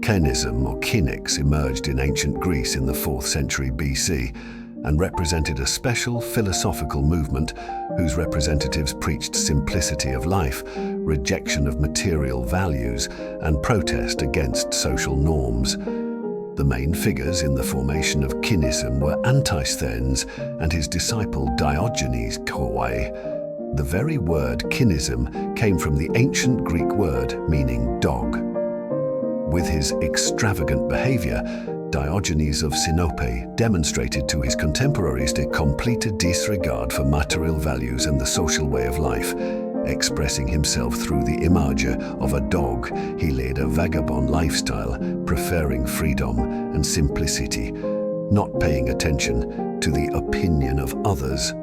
Kenism or Cynics emerged in ancient Greece in the 4th century BC and represented a special philosophical movement whose representatives preached simplicity of life, rejection of material values, and protest against social norms. The main figures in the formation of Cynicism were Antisthenes and his disciple DiogenesQuotes. The very word Cynicism came from the ancient Greek word meaning dog. With his extravagant behavior, Diogenes of Sinope demonstrated to his contemporaries the complete disregard for material values and the social way of life. Expressing himself through the image of a dog, he led a vagabond lifestyle, preferring freedom and simplicity, not paying attention to the opinion of others.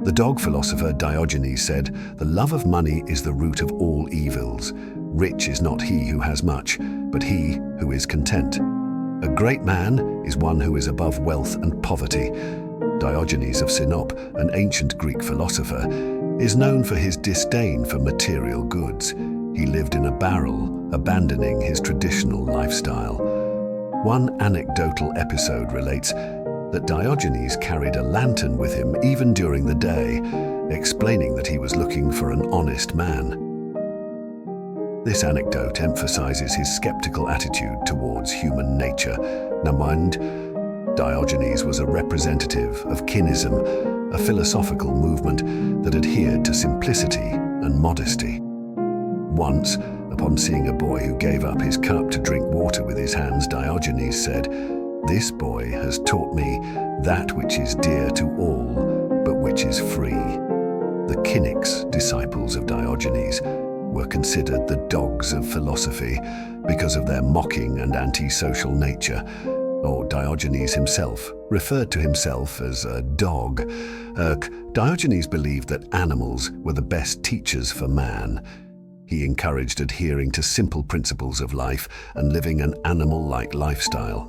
The dog philosopher Diogenes said, "The love of money is the root of all evils. Rich is not he who has much, but he who is content. A great man is one who is above wealth and poverty." Diogenes of Sinope, an ancient Greek philosopher, is known for his disdain for material goods. He lived in a barrel, abandoning his traditional lifestyle. One anecdotal episode relates that Diogenes carried a lantern with him even during the day, explaining that he was looking for an honest man. This anecdote emphasizes his skeptical attitude towards human nature. Mind, Diogenes was a representative of Cynicism, a philosophical movement that adhered to simplicity and modesty. Once, upon seeing a boy who gave up his cup to drink water with his hands, Diogenes said, "This boy has taught me that which is dear to all, but which is free." The Cynics, disciples of Diogenes, were considered the dogs of philosophy because of their mocking and antisocial nature. Or Diogenes himself referred to himself as a dog. Diogenes believed that animals were the best teachers for man. He encouraged adhering to simple principles of life and living an animal-like lifestyle.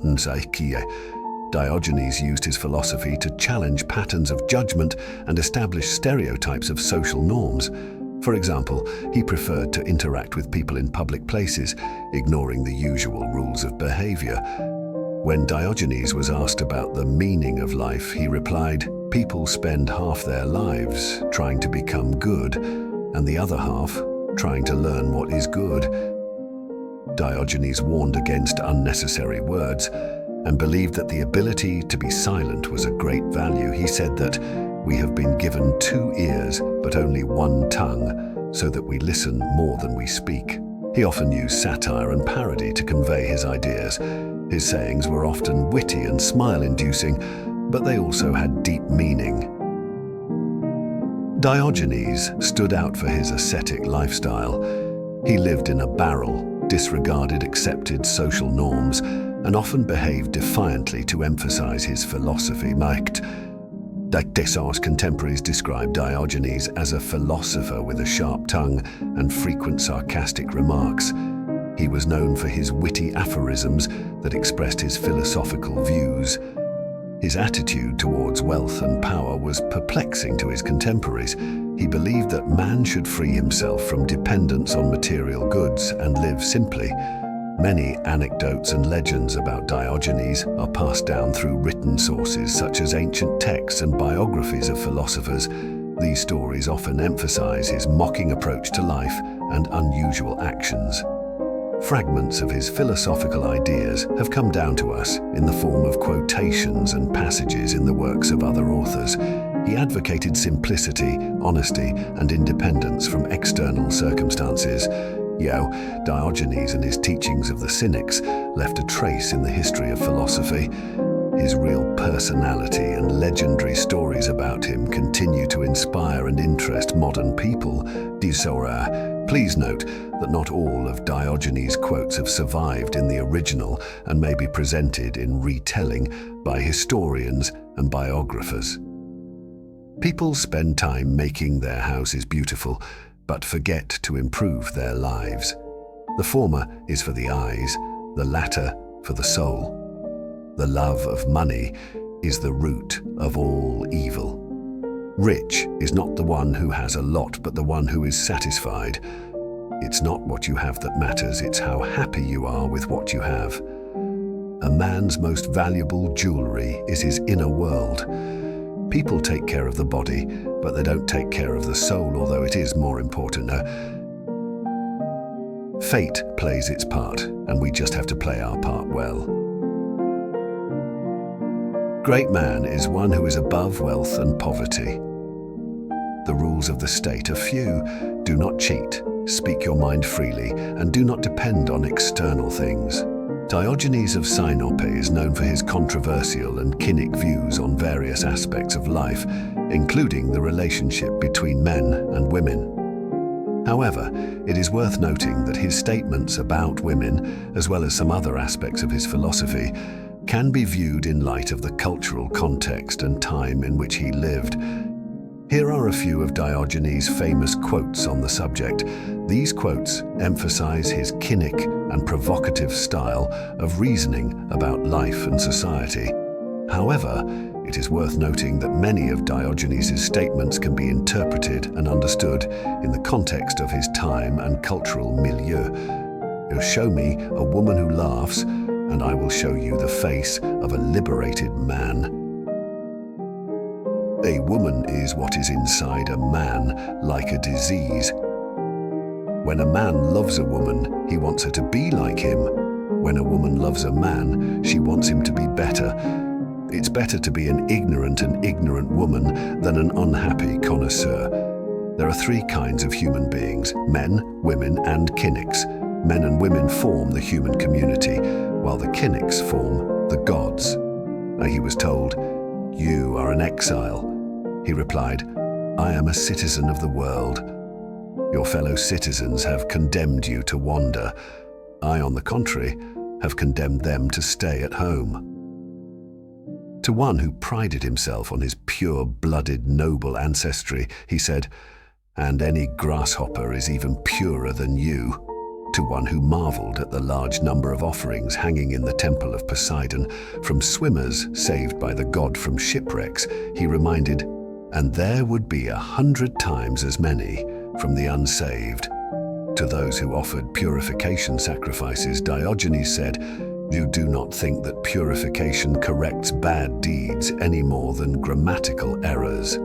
Diogenes used his philosophy to challenge patterns of judgment and establish stereotypes of social norms. For example, he preferred to interact with people in public places, ignoring the usual rules of behavior. When Diogenes was asked about the meaning of life, he replied, "People spend half their lives trying to become good, and the other half trying to learn what is good." Diogenes warned against unnecessary words and believed that the ability to be silent was a great value. He said that we have been given 2 ears but only 1 tongue, so that we listen more than we speak. He often used satire and parody to convey his ideas. His sayings were often witty and smile-inducing, but they also had deep meaning. Diogenes stood out for his ascetic lifestyle. He lived in a barrel, disregarded accepted social norms, and often behaved defiantly to emphasize his philosophy. Descartes' contemporaries described Diogenes as a philosopher with a sharp tongue and frequent sarcastic remarks. He was known for his witty aphorisms that expressed his philosophical views. His attitude towards wealth and power was perplexing to his contemporaries. He believed that man should free himself from dependence on material goods and live simply. Many anecdotes and legends about Diogenes are passed down through written sources such as ancient texts and biographies of philosophers. These stories often emphasize his mocking approach to life and unusual actions. Fragments of his philosophical ideas have come down to us in the form of quotations and passages in the works of other authors. He advocated simplicity, honesty, and independence from external circumstances. Diogenes and his teachings of the Cynics left a trace in the history of philosophy. His real personality and legendary stories about him continue to inspire and interest modern people. Please note that not all of Diogenes' quotes have survived in the original and may be presented in retelling by historians and biographers. People spend time making their houses beautiful, but forget to improve their lives. The former is for the eyes, the latter for the soul. The love of money is the root of all evil. Rich is not the one who has a lot, but the one who is satisfied. It's not what you have that matters, it's how happy you are with what you have. A man's most valuable jewelry is his inner world. People take care of the body, but they don't take care of the soul, although it is more important. Fate plays its part, and we just have to play our part well. Great man is one who is above wealth and poverty. The rules of the state are few. Do not cheat, speak your mind freely, and do not depend on external things. Diogenes of Sinope is known for his controversial and cynic views on various aspects of life, including the relationship between men and women. However, it is worth noting that his statements about women, as well as some other aspects of his philosophy, can be viewed in light of the cultural context and time in which he lived. Here are a few of Diogenes' famous quotes on the subject. These quotes emphasize his cynic and provocative style of reasoning about life and society. However, it is worth noting that many of Diogenes' statements can be interpreted and understood in the context of his time and cultural milieu. "You show me a woman who laughs, and I will show you the face of a liberated man. A woman is what is inside a man, like a disease. When a man loves a woman, he wants her to be like him. When a woman loves a man, she wants him to be better. It's better to be an ignorant woman than an unhappy connoisseur. There are three kinds of human beings: men, women, and cynics. Men and women form the human community, while the cynics form the gods." He was told, "You are an exile." He replied, "I am a citizen of the world. Your fellow citizens have condemned you to wander. I, on the contrary, have condemned them to stay at home." To one who prided himself on his pure-blooded noble ancestry, he said, "And any grasshopper is even purer than you." To one who marveled at the large number of offerings hanging in the temple of Poseidon from swimmers saved by the god from shipwrecks, he reminded, "And there would be 100 times as many from the unsaved." To those who offered purification sacrifices, Diogenes said, "You do not think that purification corrects bad deeds any more than grammatical errors."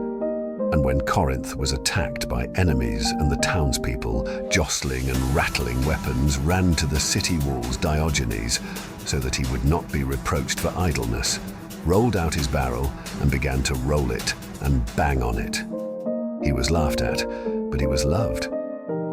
And when Corinth was attacked by enemies and the townspeople, jostling and rattling weapons, ran to the city walls, Diogenes, so that he would not be reproached for idleness, rolled out his barrel and began to roll it and bang on it. He was laughed at, but he was loved.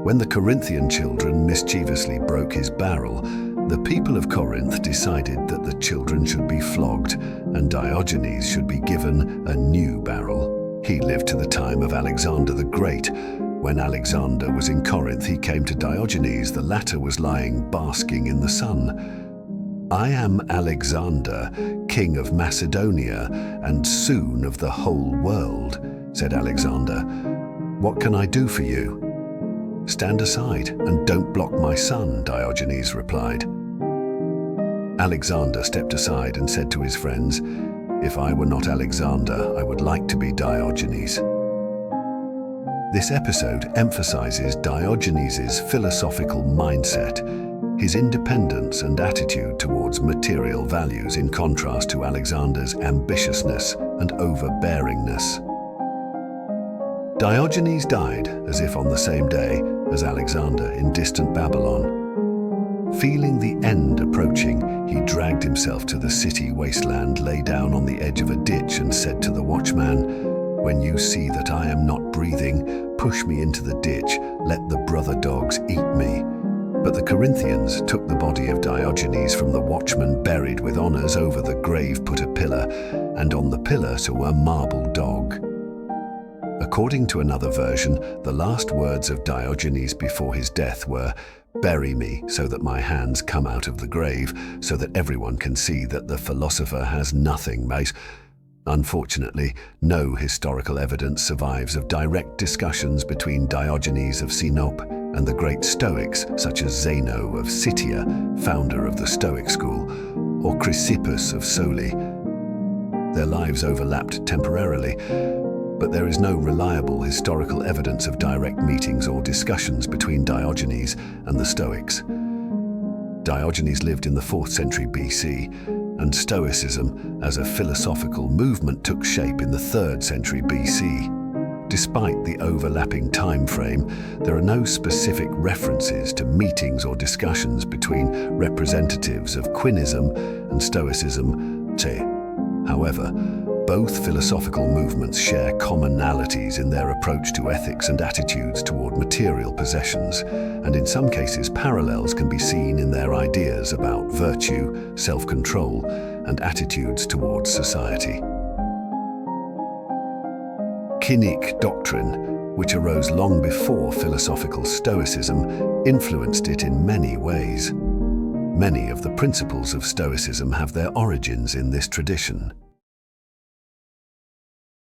When the Corinthian children mischievously broke his barrel, the people of Corinth decided that the children should be flogged and Diogenes should be given a new barrel. He lived to the time of Alexander the Great. When Alexander was in Corinth, he came to Diogenes. The latter was lying basking in the sun. "I am Alexander, king of Macedonia, and soon of the whole world," said Alexander. "What can I do for you?" "Stand aside and don't block my sun," Diogenes replied. Alexander stepped aside and said to his friends, "If I were not Alexander, I would like to be Diogenes." This episode emphasizes Diogenes' philosophical mindset, his independence and attitude towards material values in contrast to Alexander's ambitiousness and overbearingness. Diogenes died as if on the same day as Alexander in distant Babylon. Feeling the end approaching, he dragged himself to the city wasteland, lay down on the edge of a ditch and said to the watchman, "When you see that I am not breathing, push me into the ditch, let the brother dogs eat me." But the Corinthians took the body of Diogenes from the watchman, buried with honors. Over the grave put a pillar, and on the pillar to a marble dog. According to another version, the last words of Diogenes before his death were, "Bury me so that my hands come out of the grave, so that everyone can see that the philosopher has nothing, mate." Unfortunately, no historical evidence survives of direct discussions between Diogenes of Sinope and the great Stoics such as Zeno of Cittia, founder of the Stoic school, or Chrysippus of Soli. Their lives overlapped temporarily, but there is no reliable historical evidence of direct meetings or discussions between Diogenes and the Stoics. Diogenes lived in the 4th century BC, and Stoicism as a philosophical movement took shape in the 3rd century BC. Despite the overlapping time frame, there are no specific references to meetings or discussions between representatives of Quinism and Stoicism. However, both philosophical movements share commonalities in their approach to ethics and attitudes toward material possessions, and in some cases parallels can be seen in their ideas about virtue, self-control, and attitudes towards society. Cynic doctrine, which arose long before philosophical Stoicism, influenced it in many ways. Many of the principles of Stoicism have their origins in this tradition.